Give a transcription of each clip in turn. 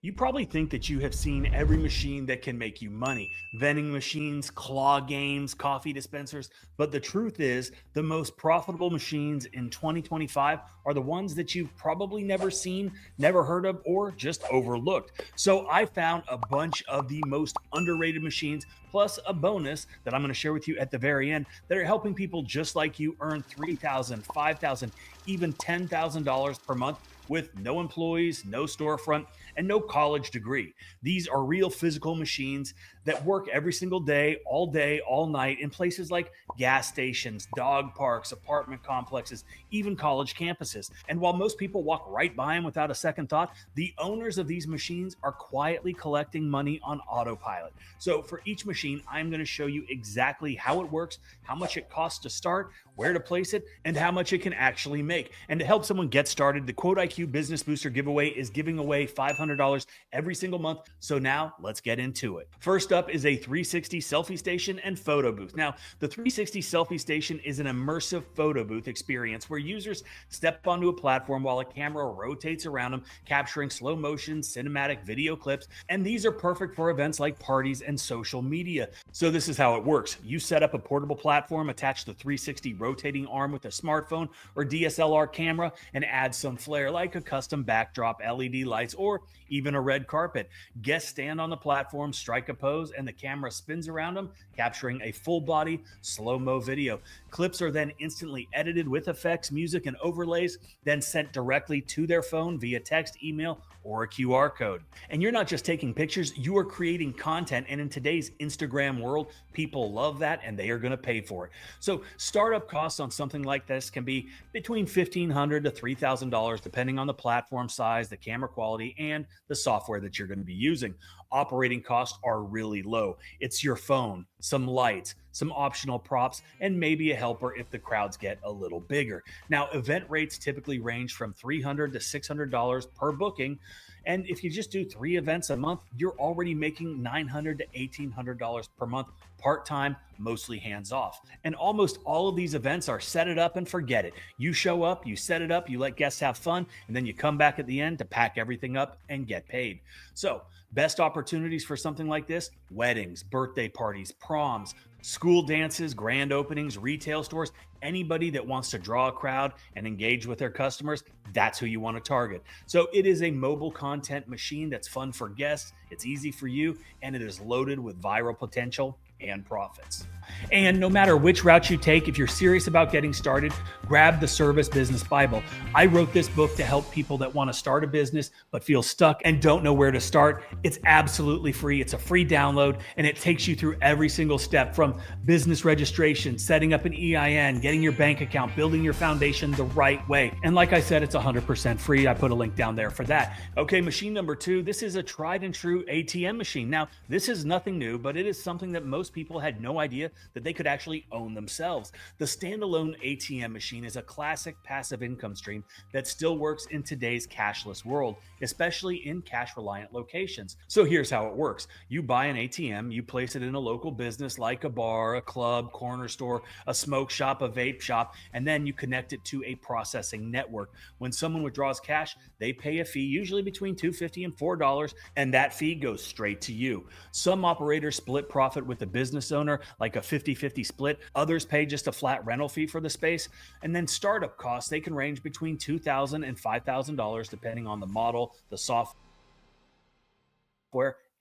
You probably think that you have seen every machine that can make you money: vending machines, claw games, coffee dispensers. But the truth is, the most profitable machines in 2025 are the ones that you've probably never seen, never heard of, or just overlooked. So I found a bunch of the most underrated machines, plus a bonus that I'm going to share with you at the very end, that are helping people just like you earn $3,000, $5,000, even $10,000 per month with no employees, no storefront, and no college degree. These are real physical machines that work every single day, all night in places like gas stations, dog parks, apartment complexes, even college campuses. And while most people walk right by them without a second thought, the owners of these machines are quietly collecting money on autopilot. So for each machine, I'm going to show you exactly how it works, how much it costs to start, where to place it, and how much it can actually make. And to help someone get started, the Quote IQ Business Booster giveaway is giving away $500 every single month. So now let's get into it. First up is a 360 selfie station and photo booth. Now, the 360 selfie station is an immersive photo booth experience where users step onto a platform while a camera rotates around them, capturing slow motion, cinematic video clips. And these are perfect for events like parties and social media. So this is how it works. You set up a portable platform, attach the 360 rotating arm with a smartphone or DSLR camera, and add some flair like a custom backdrop, LED lights, or even a red carpet. Guests stand on the platform, strike a pose, and the camera spins around them, capturing a full body slow-mo video. Clips are then instantly edited with effects, music, and overlays, then sent directly to their phone via text, email, or a QR code. And you're not just taking pictures, you are creating content. And in today's Instagram world, people love that and they are going to pay for it. So startup costs on something like this can be between $1,500 to $3,000, depending on the platform size, the camera quality, and the software that you're going to be using. Operating costs are really low. It's your phone, some lights, some optional props, and maybe a helper if the crowds get a little bigger. Now, event rates typically range from $300 to $600 per booking. And if you just do 3 events a month, you're already making $900 to $1,800 per month, part-time, mostly hands-off. And almost all of these events are set it up and forget it. You show up, you set it up, you let guests have fun, and then you come back at the end to pack everything up and get paid. So, best opportunities for something like this: weddings, birthday parties, proms, school dances, grand openings, retail stores. Anybody that wants to draw a crowd and engage with their customers, that's who you want to target. So it is a mobile content machine that's fun for guests, it's easy for you, and it is loaded with viral potential and profits. And no matter which route you take, if you're serious about getting started, grab the Service Business Bible. I wrote this book to help people that want to start a business but feel stuck and don't know where to start. It's absolutely free. It's a free download, and it takes you through every single step, from business registration, setting up an EIN, getting your bank account, building your foundation the right way. And like I said, it's 100% free. I put a link down there for that. Okay, machine number 2. This is a tried and true ATM machine. Now, this is nothing new, but it is something that most people had no idea that they could actually own themselves. The standalone ATM machine is a classic passive income stream that still works in today's cashless world, especially in cash-reliant locations. So here's how it works. You buy an ATM, you place it in a local business like a bar, a club, corner store, a smoke shop, a vape shop, and then you connect it to a processing network. When someone withdraws cash, they pay a fee, usually between $2.50 and $4, and that fee goes straight to you. Some operators split profit with the business owner, like a 50-50 split. Others pay just a flat rental fee for the space. And then startup costs, they can range between $2,000 and $5,000 depending on the model, the software,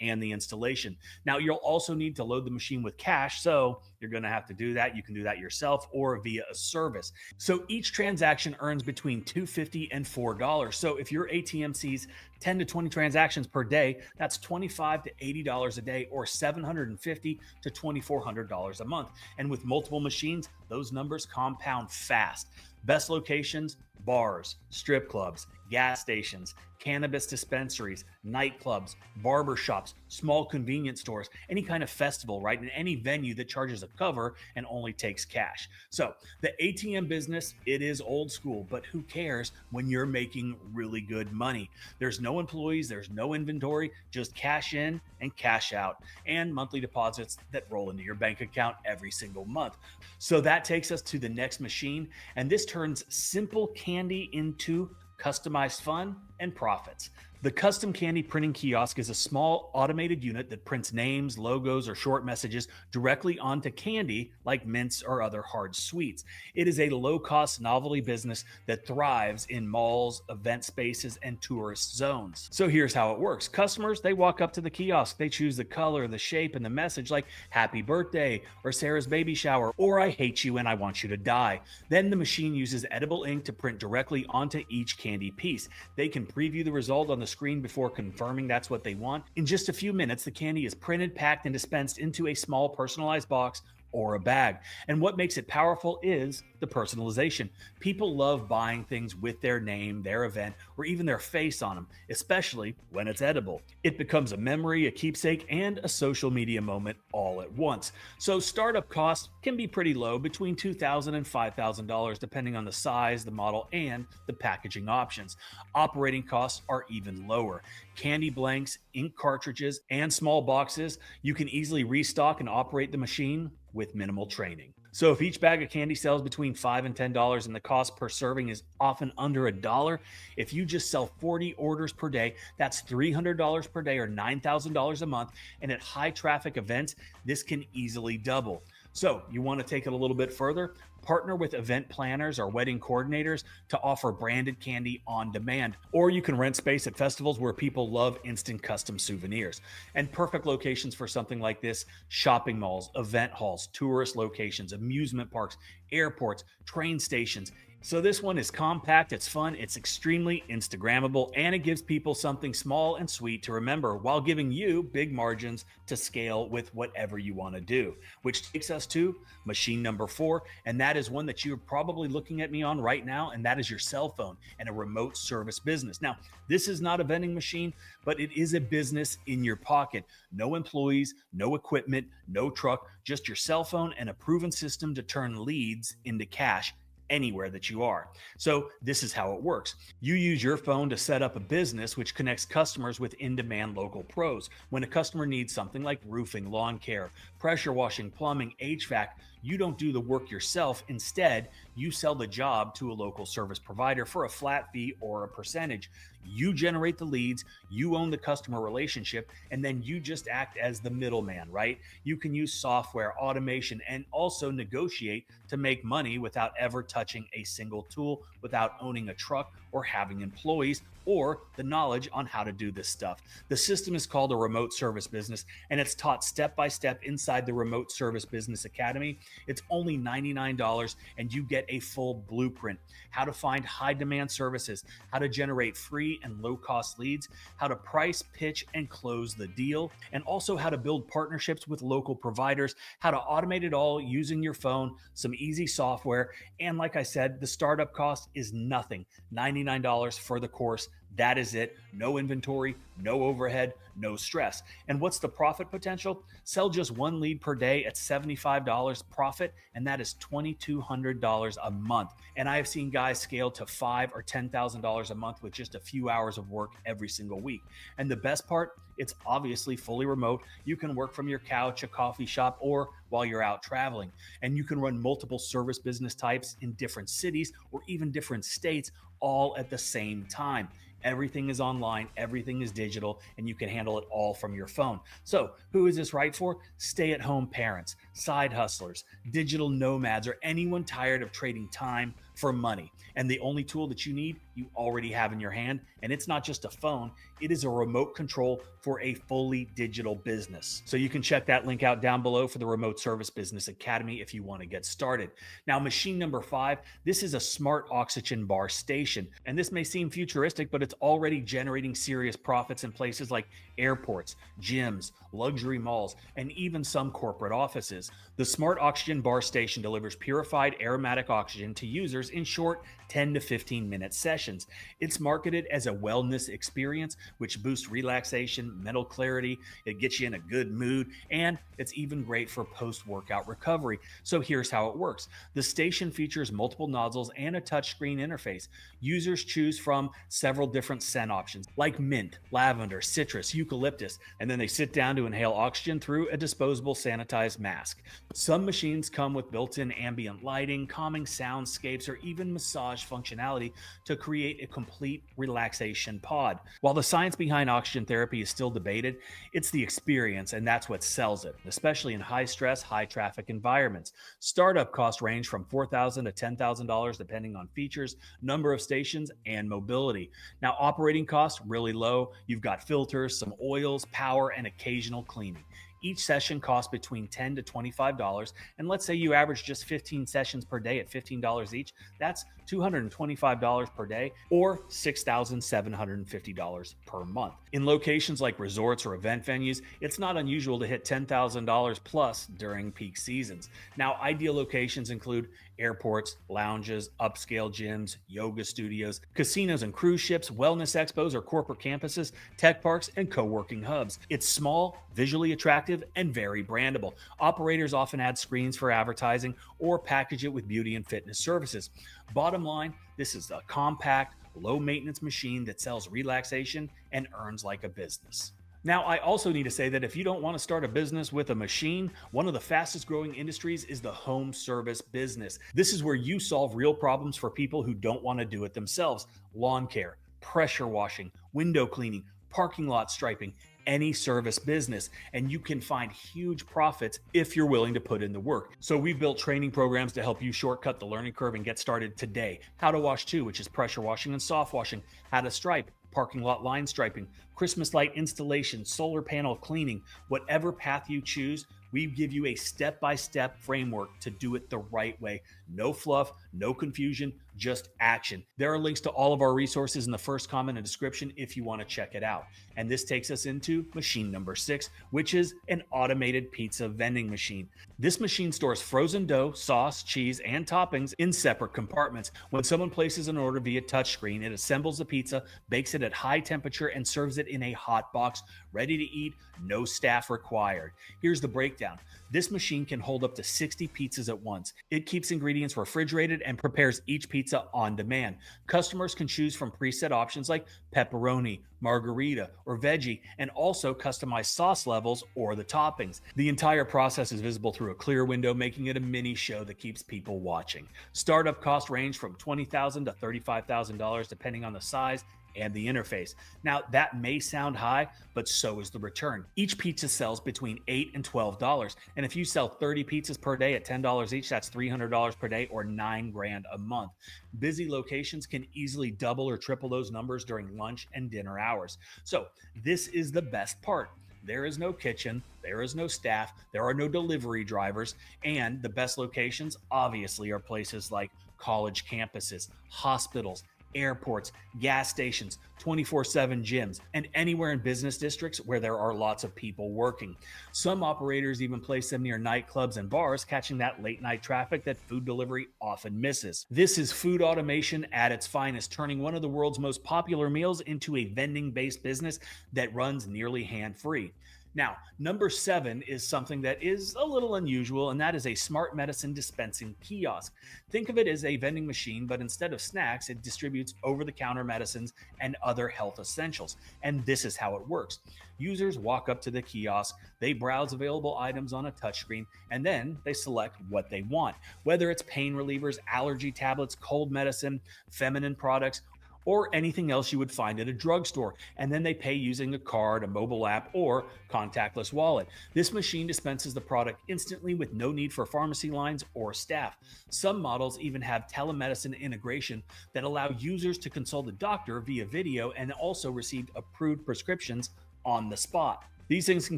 and the installation. Now, you'll also need to load the machine with cash, so you're going to have to do that. You can do that yourself or via a service. So each transaction earns between $2.50 and $4. So if your ATM sees 10 to 20 transactions per day, that's $25 to $80 a day, or $750 to $2,400 a month. And with multiple machines, those numbers compound fast. Best locations: bars, strip clubs, gas stations, cannabis dispensaries, nightclubs, barber shops, small convenience stores, any kind of festival, right? And any venue that charges a cover and only takes cash. So the ATM business, it is old school, but who cares when you're making really good money? There's no employees, there's no inventory, just cash in and cash out, and monthly deposits that roll into your bank account every single month. So that takes us to the next machine, and this turns simple candy into customized fun and profits. The custom candy printing kiosk is a small automated unit that prints names, logos, or short messages directly onto candy like mints or other hard sweets. It is a low cost novelty business that thrives in malls, event spaces, and tourist zones. So here's how it works. Customers, they walk up to the kiosk, they choose the color, the shape, and the message like happy birthday or Sarah's baby shower or I hate you and I want you to die. Then the machine uses edible ink to print directly onto each candy piece. They can preview the result on the screen before confirming that's what they want. In just a few minutes, the candy is printed, packed, and dispensed into a small personalized box or a bag. And what makes it powerful is the personalization. People love buying things with their name, their event, or even their face on them, especially when it's edible. It becomes a memory, a keepsake, and a social media moment all at once. So startup costs can be pretty low, between $2,000 and $5,000, depending on the size, the model, and the packaging options. Operating costs are even lower. Candy blanks, ink cartridges, and small boxes, you can easily restock and operate the machine with minimal training. So if each bag of candy sells between $5 and $10 and the cost per serving is often under $1, if you just sell 40 orders per day, that's $300 per day or $9,000 a month. And at high traffic events, this can easily double. So you want to take it a little bit further? Partner with event planners or wedding coordinators to offer branded candy on demand. Or you can rent space at festivals where people love instant custom souvenirs. And perfect locations for something like this: shopping malls, event halls, tourist locations, amusement parks, airports, train stations. So this one is compact, it's fun, it's extremely Instagrammable, and it gives people something small and sweet to remember while giving you big margins to scale with whatever you want to do. Which takes us to machine number 4, and that is one that you're probably looking at me on right now, and that is your cell phone and a remote service business. Now, this is not a vending machine, but it is a business in your pocket. No employees, no equipment, no truck, just your cell phone and a proven system to turn leads into cash anywhere that you are. So this is how it works. You use your phone to set up a business which connects customers with in-demand local pros. When a customer needs something like roofing, lawn care, pressure washing, plumbing, HVAC, you don't do the work yourself. Instead, you sell the job to a local service provider for a flat fee or a percentage. You generate the leads, you own the customer relationship, and then you just act as the middleman, right? You can use software, automation, and also negotiate to make money without ever touching a single tool, without owning a truck or having employees or the knowledge on how to do this stuff. The system is called a remote service business, and it's taught step by step inside the Remote Service Business Academy. It's only $99, and you get a full blueprint: how to find high demand services, how to generate free and low cost leads, how to price, pitch, and close the deal, and also how to build partnerships with local providers, how to automate it all using your phone, some easy software. And like I said, the startup cost is nothing, $99 for the course. That is it. No inventory, no overhead, no stress. And what's the profit potential? Sell just one lead per day at $75 profit, and that is $2,200 a month. And I have seen guys scale to $5,000 or $10,000 a month with just a few hours of work every single week. And the best part, it's obviously fully remote. You can work from your couch, a coffee shop, or while you're out traveling. And you can run multiple service business types in different cities or even different states all at the same time. Everything is online, everything is digital, and you can handle it all from your phone. So, who is this right for? Stay-at-home parents, side hustlers, digital nomads, or anyone tired of trading time for money. And the only tool that you need, you already have in your hand, and it's not just a phone, it is a remote control for a fully digital business. So you can check that link out down below for the Remote Service Business Academy if you want to get started. Now, machine number 5, this is a smart oxygen bar station. And this may seem futuristic, but it's already generating serious profits in places like airports, gyms, luxury malls, and even some corporate offices. The smart oxygen bar station delivers purified aromatic oxygen to users in short 10 to 15 minute sessions. It's marketed as a wellness experience, which boosts relaxation, mental clarity, it gets you in a good mood, and it's even great for post-workout recovery. So here's how it works. The station features multiple nozzles and a touchscreen interface. Users choose from several different scent options like mint, lavender, citrus, eucalyptus, and then they sit down to inhale oxygen through a disposable sanitized mask. Some machines come with built-in ambient lighting, calming soundscapes, or even massage functionality to create a complete relaxation pod. While the science behind oxygen therapy is still debated, it's the experience, and that's what sells it, especially in high stress, high traffic environments. Startup costs range from $4,000 to $10,000 depending on features, number of stations, and mobility. Now, operating costs really low. You've got filters, some oils, power, and occasional cleaning. Each session costs between $10 to $25, and let's say you average just 15 sessions per day at $15 each. That's $225 per day, or $6,750 per month. In locations like resorts or event venues, it's not unusual to hit $10,000 plus during peak seasons. Now, ideal locations include airports, lounges, upscale gyms, yoga studios, casinos and cruise ships, wellness expos or corporate campuses, tech parks, and co-working hubs. It's small, visually attractive, and very brandable. Operators often add screens for advertising or package it with beauty and fitness services. Bottom line, this is a compact, low-maintenance machine that sells relaxation and earns like a business. Now, I also need to say that if you don't want to start a business with a machine, one of the fastest growing industries is the home service business. This is where you solve real problems for people who don't want to do it themselves. Lawn care, pressure washing, window cleaning, parking lot striping, any service business, and you can find huge profits if you're willing to put in the work. So we've built training programs to help you shortcut the learning curve and get started today. How to Wash 2, which is pressure washing and soft washing. How to Stripe, parking lot line striping, Christmas light installation, solar panel cleaning. Whatever path you choose, we give you a step-by-step framework to do it the right way. No fluff, no confusion, just action. There are links to all of our resources in the first comment and description if you want to check it out. And this takes us into machine number 6, which is an automated pizza vending machine. This machine stores frozen dough, sauce, cheese, and toppings in separate compartments. When someone places an order via touchscreen, it assembles the pizza, bakes it at high temperature, and serves it in a hot box, ready to eat, no staff required. Here's the breakdown. This machine can hold up to 60 pizzas at once. It keeps ingredients refrigerated and prepares each pizza on demand. Customers can choose from preset options like pepperoni, margarita, or veggie, and also customize sauce levels or the toppings. The entire process is visible through a clear window, making it a mini show that keeps people watching. Startup costs range from $20,000 to $35,000 depending on the size and the interface. Now, that may sound high, but so is the return. Each pizza sells between $8 and $12, and if you sell 30 pizzas per day at $10 each, that's $300 per day or $9,000 a month. Busy locations can easily double or triple those numbers during lunch and dinner hours. So this is the best part. There is no kitchen, there is no staff, there are no delivery drivers, and the best locations obviously are places like college campuses, hospitals, airports, gas stations, 24/7 gyms, and anywhere in business districts where there are lots of people working. Some operators even place them near nightclubs and bars, catching that late night traffic that food delivery often misses. This is food automation at its finest, turning one of the world's most popular meals into a vending-based business that runs nearly hand-free. Now, number 7 is something that is a little unusual, and that is a smart medicine dispensing kiosk. Think of it as a vending machine, but instead of snacks, it distributes over-the-counter medicines and other health essentials. And this is how it works. Users walk up to the kiosk, they browse available items on a touchscreen, and then they select what they want. Whether it's pain relievers, allergy tablets, cold medicine, feminine products, or anything else you would find at a drugstore, and then they pay using a card, a mobile app, or contactless wallet. This machine dispenses the product instantly with no need for pharmacy lines or staff. Some models even have telemedicine integration that allow users to consult a doctor via video and also receive approved prescriptions on the spot. These things can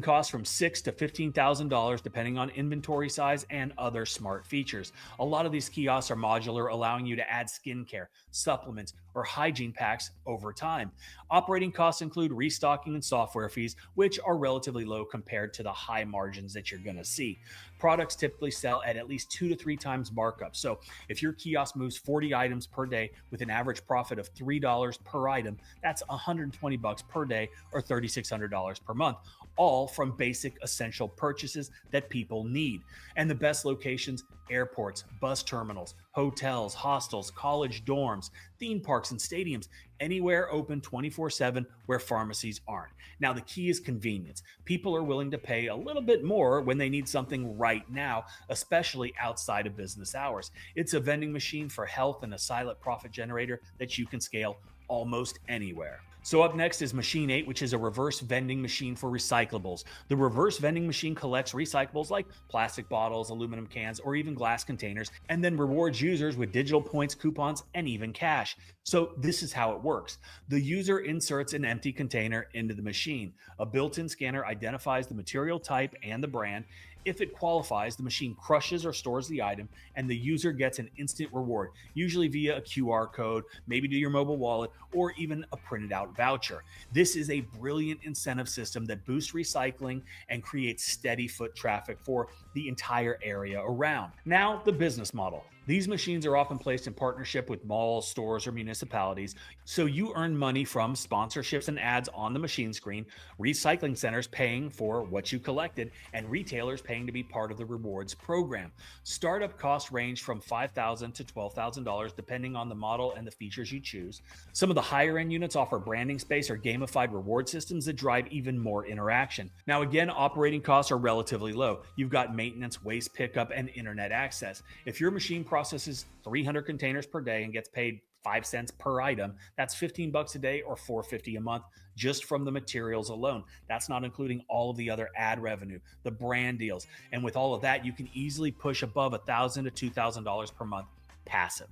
cost from $6,000 to $15,000 depending on inventory size and other smart features. A lot of these kiosks are modular, allowing you to add skincare, supplements, or hygiene packs over time. Operating costs include restocking and software fees, which are relatively low compared to the high margins that you're going to see. Products typically sell at least 2 to 3 times markup. So if your kiosk moves 40 items per day with an average profit of $3 per item, that's $120 per day or $3,600 per month, all from basic essential purchases that people need. And the best locations, airports, bus terminals, hotels, hostels, college dorms, theme parks, and stadiums, anywhere open 24/7 where pharmacies aren't. Now, the key is convenience. People are willing to pay a little bit more when they need something right now, especially outside of business hours. It's a vending machine for health and a silent profit generator that you can scale almost anywhere. So up next is Machine 8, which is a reverse vending machine for recyclables. The reverse vending machine collects recyclables like plastic bottles, aluminum cans, or even glass containers, and then rewards users with digital points, coupons, and even cash. So this is how it works. The user inserts an empty container into the machine. A built-in scanner identifies the material type and the brand. If it qualifies, the machine crushes or stores the item, and the user gets an instant reward, usually via a QR code, maybe to your mobile wallet, or even a printed out voucher. This is a brilliant incentive system that boosts recycling and creates steady foot traffic for the entire area around. Now, the business model. These machines are often placed in partnership with malls, stores, or municipalities, so you earn money from sponsorships and ads on the machine screen, recycling centers paying for what you collected, and retailers paying to be part of the rewards program. Startup costs range from $5,000 to $12,000 depending on the model and the features you choose. Some of the higher end units offer branding space or gamified reward systems that drive even more interaction. Now again, operating costs are relatively low. You've got maintenance, waste pickup, and internet access. If your machine processes 300 containers per day and gets paid 5 cents per item, that's $15 a day or $4.50 a month just from the materials alone. That's not including all of the other ad revenue, the brand deals. And with all of that, you can easily push above $1,000 to $2,000 per month passive.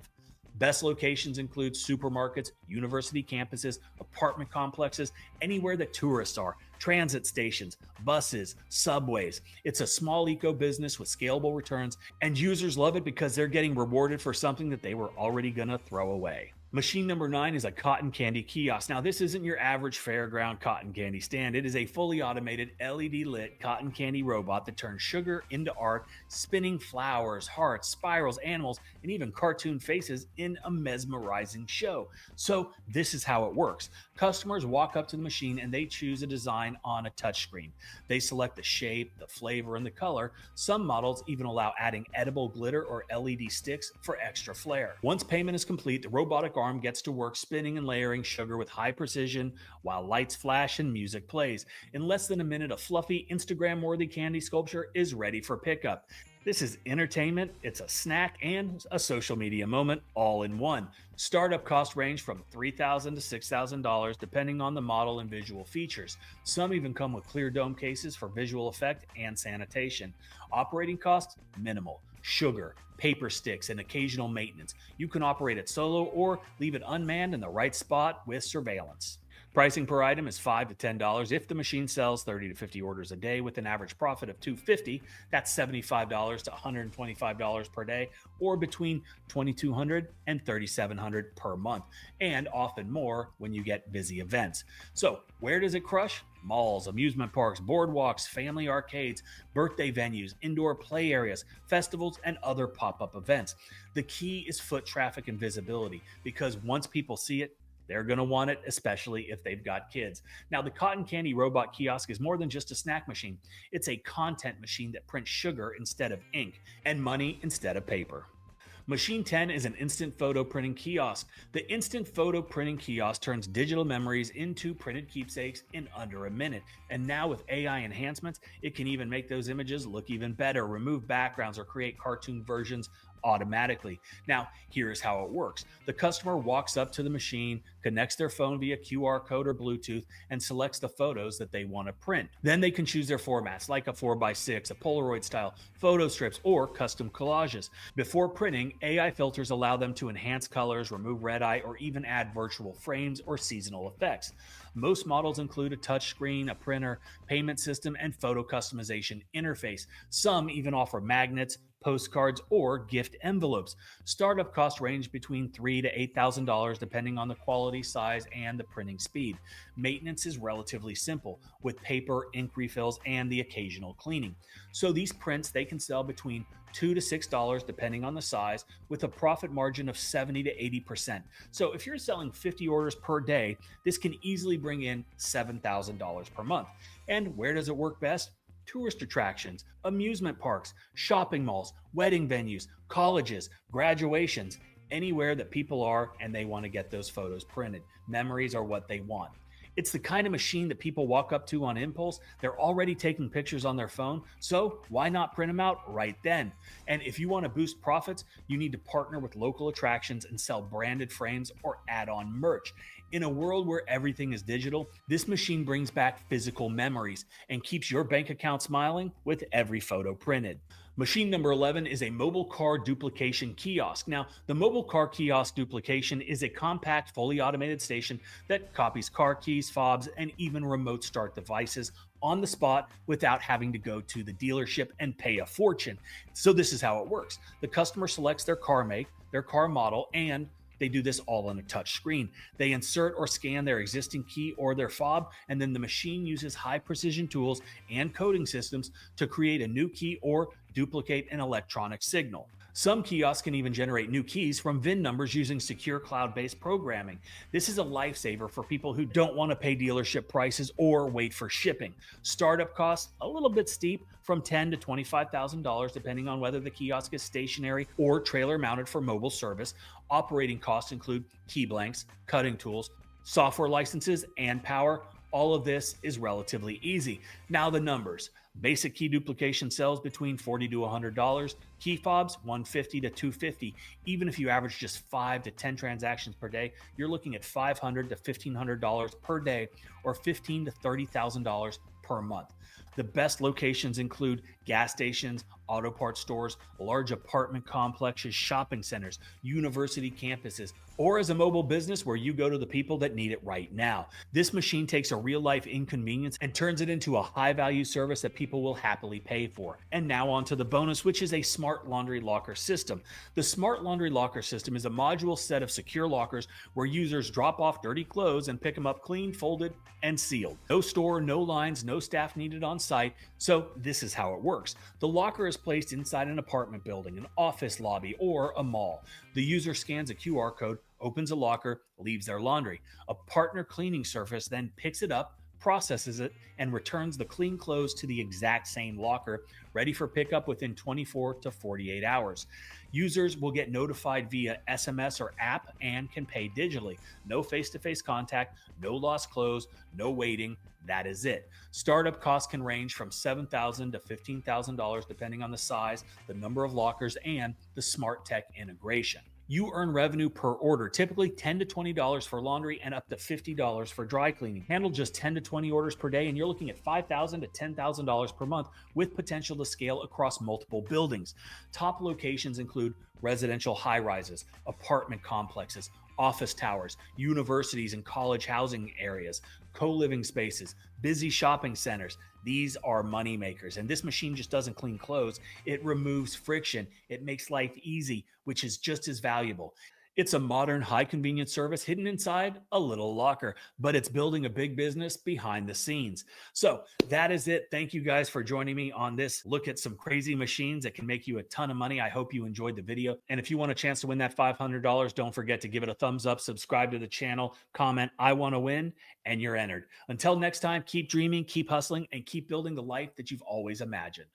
Best locations include supermarkets, university campuses, apartment complexes, anywhere that tourists are, transit stations, buses, subways. It's a small eco business with scalable returns, and users love it because they're getting rewarded for something that they were already going to throw away. Machine number 9 is a cotton candy kiosk. Now, this isn't your average fairground cotton candy stand. It is a fully automated LED lit cotton candy robot that turns sugar into art, spinning flowers, hearts, spirals, animals, and even cartoon faces in a mesmerizing show. So this is how it works. Customers walk up to the machine and they choose a design on a touchscreen. They select the shape, the flavor, and the color. Some models even allow adding edible glitter or LED sticks for extra flair. Once payment is complete, the robotic arm gets to work spinning and layering sugar with high precision while lights flash and music plays. In less than a minute, a fluffy, Instagram-worthy candy sculpture is ready for pickup. This is entertainment, it's a snack, and a social media moment all in one. Startup costs range from $3,000 to $6,000 depending on the model and visual features. Some even come with clear dome cases for visual effect and sanitation. Operating costs, minimal. Sugar, paper sticks, and occasional maintenance. You can operate it solo or leave it unmanned in the right spot with surveillance. Pricing per item is $5 to $10. If the machine sells 30 to 50 orders a day with an average profit of $250, that's $75 to $125 per day, or between $2,200 and $3,700 per month, and often more when you get busy events. So, where does it crush? Malls, amusement parks, boardwalks, family arcades, birthday venues, indoor play areas, festivals, and other pop-up events. The key is foot traffic and visibility, because once people see it, they're going to want it, especially if they've got kids. Now, the cotton candy robot kiosk is more than just a snack machine. It's a content machine that prints sugar instead of ink and money instead of paper. Machine 10 is an instant photo printing kiosk. The instant photo printing kiosk turns digital memories into printed keepsakes in under a minute. And now with AI enhancements, it can even make those images look even better, remove backgrounds, or create cartoon versions automatically. Now, here's how it works. The customer walks up to the machine, connects their phone via QR code or Bluetooth, and selects the photos that they want to print. Then they can choose their formats, like a 4x6, a Polaroid style, photo strips, or custom collages. Before printing, AI filters allow them to enhance colors, remove red eye, or even add virtual frames or seasonal effects. Most models include a touchscreen, a printer, payment system, and photo customization interface. Some even offer magnets, postcards, or gift envelopes. Startup costs range between $3,000 to $8,000 depending on the quality, size, and the printing speed. Maintenance is relatively simple, with paper, ink refills, and the occasional cleaning. So these prints, they can sell between $2 to $6 depending on the size, with a profit margin of 70 to 80%. So if you're selling 50 orders per day, this can easily bring in $7,000 per month. And where does it work best? tourist attractions, amusement parks, shopping malls, wedding venues, colleges, graduations, anywhere that people are and they want to get those photos printed. Memories are what they want. It's the kind of machine that people walk up to on impulse. They're already taking pictures on their phone, so why not print them out right then? And if you want to boost profits, you need to partner with local attractions and sell branded frames or add on merch. In a world where everything is digital, this machine brings back physical memories and keeps your bank account smiling with every photo printed. Machine number 11 is a mobile car duplication kiosk. Now, the mobile car kiosk duplication is a compact, fully automated station that copies car keys, fobs, and even remote start devices on the spot without having to go to the dealership and pay a fortune. So, this is how it works: the customer selects their car make, their car model, and they do this all on a touch screen. They insert or scan their existing key or their fob, and then the machine uses high precision tools and coding systems to create a new key or duplicate an electronic signal. Some kiosks can even generate new keys from VIN numbers using secure cloud-based programming. This is a lifesaver for people who don't want to pay dealership prices or wait for shipping. Startup costs a little bit steep, from $10,000 to $25,000 depending on whether the kiosk is stationary or trailer mounted for mobile service. Operating costs include key blanks, cutting tools, software licenses, and power. All of this is relatively easy. Now the numbers. Basic key duplication sells between $40 to $100. Key fobs $150 to $250. Even if you average just 5 to 10 transactions per day, you're looking at $500 to $1,500 per day, or $15,000 to $30,000 per month. The best locations include gas stations, auto parts stores, large apartment complexes, shopping centers, university campuses, or as a mobile business where you go to the people that need it right now. This machine takes a real life inconvenience and turns it into a high value service that people will happily pay for. And now on to the bonus, which is a smart laundry locker system. The smart laundry locker system is a modular set of secure lockers where users drop off dirty clothes and pick them up clean, folded, and sealed. No store, no lines, no staff needed on site. So this is how it works. The locker is placed inside an apartment building, an office lobby, or a mall. The user scans a QR code, opens a locker, leaves their laundry. A partner cleaning service then picks it up, processes it, and returns the clean clothes to the exact same locker, ready for pickup within 24 to 48 hours. Users will get notified via SMS or app and can pay digitally. No face-to-face contact, no lost clothes, no waiting. That is it. Startup costs can range from $7,000 to $15,000 depending on the size, the number of lockers, and the smart tech integration. You earn revenue per order, typically $10 to $20 for laundry and up to $50 for dry cleaning. Handle just 10 to 20 orders per day, and you're looking at $5,000 to $10,000 per month, with potential to scale across multiple buildings. Top locations include residential high rises, apartment complexes, office towers, universities and college housing areas, co-living spaces, busy shopping centers. These are money makers. And this machine just doesn't clean clothes. It removes friction. It makes life easy, which is just as valuable. It's a modern, high convenience service hidden inside a little locker, but it's building a big business behind the scenes. So that is it. Thank you guys for joining me on this look at some crazy machines that can make you a ton of money. I hope you enjoyed the video. And if you want a chance to win that $500, don't forget to give it a thumbs up, subscribe to the channel, comment, "I want to win," and you're entered. Until next time, keep dreaming, keep hustling, and keep building the life that you've always imagined.